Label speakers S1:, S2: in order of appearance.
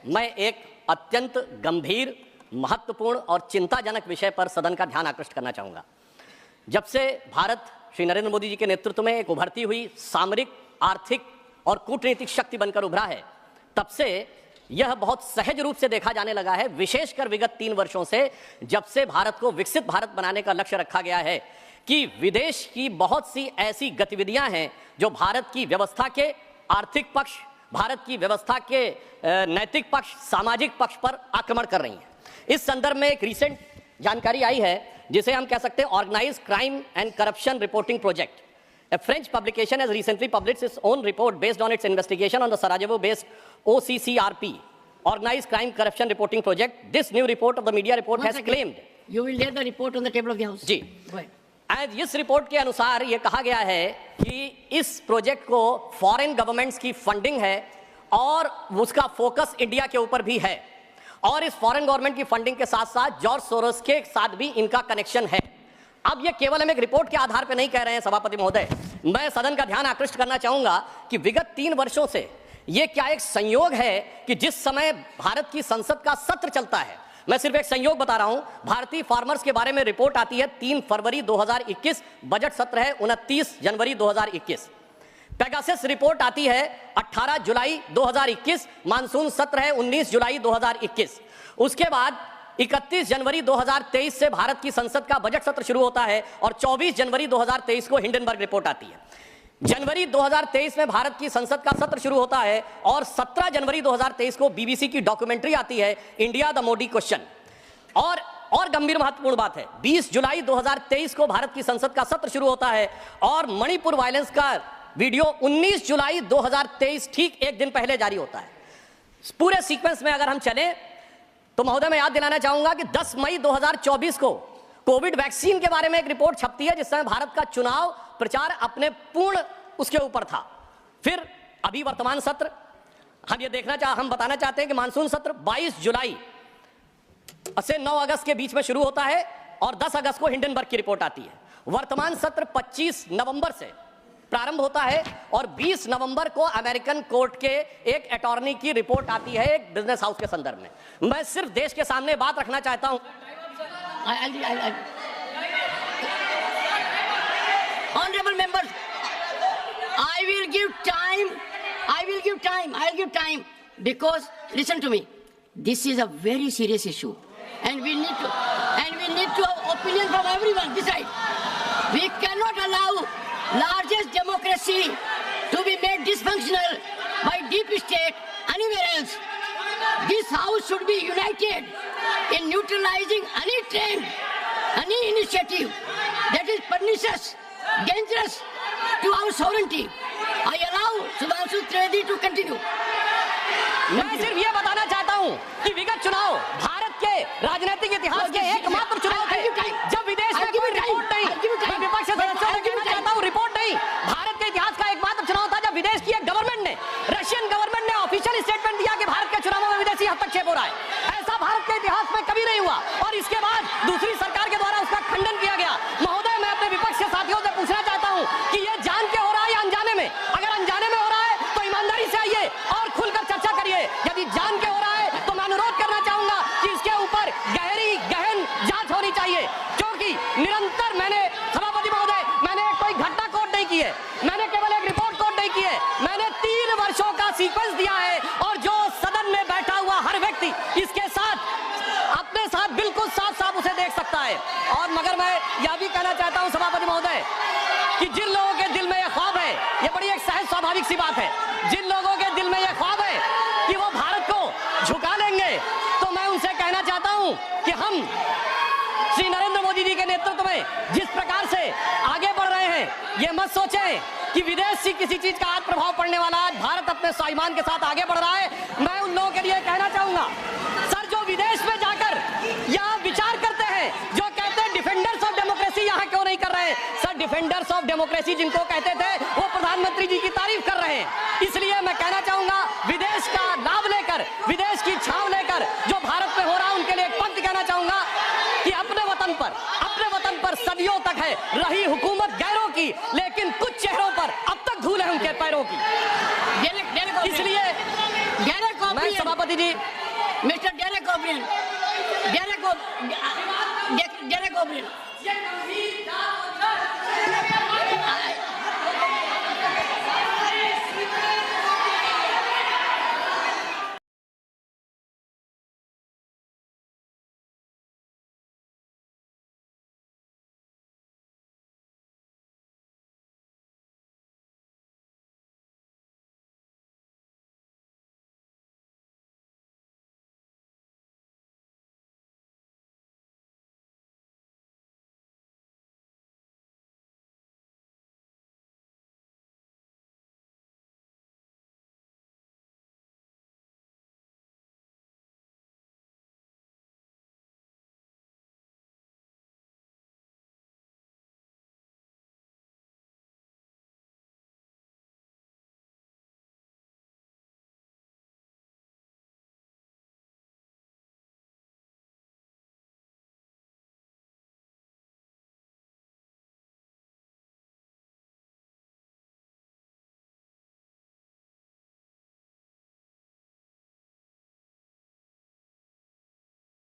S1: मैं एक अत्यंत गंभीर, महत्वपूर्ण और चिंताजनक विषय पर सदन का ध्यान आकृष्ट करना चाहूंगा। जब से भारत श्री नरेंद्र मोदी जी के नेतृत्व में एक उभरती हुई सामरिक, आर्थिक और कूटनीतिक शक्ति बनकर उभरा है, तब से यह बहुत सहज रूप से देखा जाने लगा है, विशेषकर विगत 3 वर्षों से, जब से भारत को विकसित भारत बनाने का लक्ष्य रखा गया है, कि विदेश की बहुत सी ऐसी गतिविधियां हैं जो भारत की व्यवस्था के आर्थिक पक्ष, भारत की व्यवस्था के नैतिक पक्ष, सामाजिक पक्ष पर आक्रमण कर रही हैं। इस संदर्भ में एक रिसेंट जानकारी आई है जिसे हम कह सकते हैं Organized Crime and Corruption Reporting Project. A French publication has recently published its own report based on its investigation on the Sarajevo-based OCCRP, Organized Crime Corruption Reporting Project. This new report of the media report has claimed.
S2: You will lay the report on the table of the House.
S1: जी। And इस report के अनुसार ये कहा गया है कि इस प्रोजेक्ट को फॉरेन गवर्नमेंट्स की फंडिंग है और उसका फोकस इंडिया के ऊपर भी है, और इस फॉरेन गवर्नमेंट की फंडिंग के साथ साथ जॉर्ज सोरोस के साथ भी इनका कनेक्शन है। अब ये केवल हम एक रिपोर्ट के आधार पर नहीं कह रहे हैं सभापति महोदय, मैं सदन का ध्यान आकृष्ट करना चाहूंगा कि विगत 3 वर्षों से ये क्या एक संयोग है कि जिस समय भारत की संसद का सत्र चलता है, मैं सिर्फ एक संयोग बता रहा हूं, भारतीय फार्मर्स के बारे में रिपोर्ट आती है 3 फरवरी 2021, बजट सत्र है 29 जनवरी 2021। पेगासस रिपोर्ट आती है 18 जुलाई 2021, मानसून सत्र है 19 जुलाई 2021। उसके बाद 31 जनवरी 2023 से भारत की संसद का बजट सत्र शुरू होता है और 24 जनवरी 2023 को हिंडनबर्ग रिपोर्ट आती है। जनवरी 2023 में भारत की संसद का सत्र शुरू होता है और 17 जनवरी 2023 को बीबीसी की डॉक्यूमेंट्री आती है, इंडिया द मोदी क्वेश्चन। और गंभीर महत्वपूर्ण बात है, 20 जुलाई 2023 को भारत की संसद का सत्र शुरू होता है और मणिपुर वायलेंस का वीडियो 19 जुलाई 2023 ठीक एक दिन पहले जारी होता है। पूरे सीक्वेंस में अगर हम चलें तो महोदय मैं याद दिलाना चाहूंगा कि 10 मई 2024 को कोविड वैक्सीन के बारे में एक रिपोर्ट छपती है, जिस समय भारत का चुनाव प्रचार अपने पूर्ण उसके ऊपर था। फिर अभी वर्तमान सत्र हम बताना चाहते हैं कि मानसून सत्र 22 जुलाई से 9 अगस्त के बीच में शुरू होता है और 10 अगस्त को हिंडनबर्ग की रिपोर्ट आती है। वर्तमान सत्र 25 नवंबर से प्रारंभ होता है और 20 नवंबर को अमेरिकन कोर्ट के एक अटॉर्नी की रिपोर्ट आती है एक बिजनेस हाउस के संदर्भ में। मैं सिर्फ देश के सामने बात रखना चाहता हूं।
S2: Honorable members, I will give time because listen to me, this is a very serious issue and we need to have opinion from everyone this side. We cannot allow largest democracy to be made dysfunctional by deep state anywhere else. This house should be united in neutralizing any trend, any initiative that is pernicious, dangerous to our sovereignty. I allow Sudhanshu Trivedi to continue.
S1: मैं सिर्फ ये बताना चाहता हूं कि विगत चुनाव भारत के राजनीतिक इतिहास के एकमात्र चुनाव थे जब विदेश में कोई रिपोर्ट नहीं, मैं विपक्ष सदस्यों से कहना चाहता हूं, रिपोर्ट नहीं, भारत के इतिहास का एकमात्र चुनाव था जब विदेश की एक गवर्नमेंट ने, रशियन गवर्नमेंट ने ऑफिशियल स्टेटमेंट दिया कि भारत के चुनावों में विदेशी हस्तक्षेप हो रहा है। ऐसा भारत के इतिहास में कभी नहीं हुआ और इसके बाद दूसरी सरकार के द्वारा उसका खंडन किया गया। महोदय मैं अपने विपक्ष के साथियों से पूछना चाहता हूं कि यह जान के हो रहा है या अनजाने में? अगर अनजाने में हो रहा है तो ईमानदारी से आइए और खुलकर चर्चा करिए, यदि जान के हो रहा है तो मैं अनुरोध करना चाहूंगा कि इसके ऊपर गहन जांच होनी चाहिए, क्योंकि निरंतर सभापति महोदय मैंने कोई घटना कोट नहीं की है, मैंने केवल एक रिपोर्ट कोट नहीं की है, मैंने 3 वर्षों का सीक्वेंस दिया है और जो सदन में बैठा हुआ हर व्यक्ति इसके साथ अपने साथ बिल्कुल साफ उसे देख सकता है। और मगर मैं यह भी कहना चाहता हूं सभापति महोदय कि जिन लोगों के दिल में यह ख्वाब है, यह बड़ी एक सहज स्वाभाविक सी बात है, जिन लोगों के दिल में यह ख्वाब है कि वो भारत को झुका लेंगे, तो मैं उनसे कहना चाहता हूं कि हम श्री नरेंद्र मोदी जी के नेतृत्व में जिस प्रकार से आगे बढ़ रहे हैं, ये मत सोचें कि विदेश से किसी चीज का आज प्रभाव पड़ने वाला है। भारत अपने स्वाभिमान के साथ आगे बढ़ रहा है। मैं उन लोगों के लिए कहना चाहूंगा, सर जो विदेश में जाकर यहाँ विचार करते हैं, जो कहते हैं डिफेंडर्स ऑफ डेमोक्रेसी यहाँ क्यों नहीं कर रहे हैं? सर डिफेंडर्स ऑफ डेमोक्रेसी जिनको कहते थे वो प्रधानमंत्री जी की तारीफ कर रहे हैं। इसलिए मैं कहना चाहूंगा विदेश का लाभ लेकर, विदेश की छांव लेकर जो भारत में हो रहा है, उनके लिए एक पंक्ति कहना चाहूंगा कि अपने वतन पर सदियों तक है रही हुकूमत गैरों की, लेकिन कुछ चेहरों पर अब तक धूल है उनके पैरों की। इसलिए मैं सभापति जी
S2: Mr. Derek O'Brien. Derek O'Brien.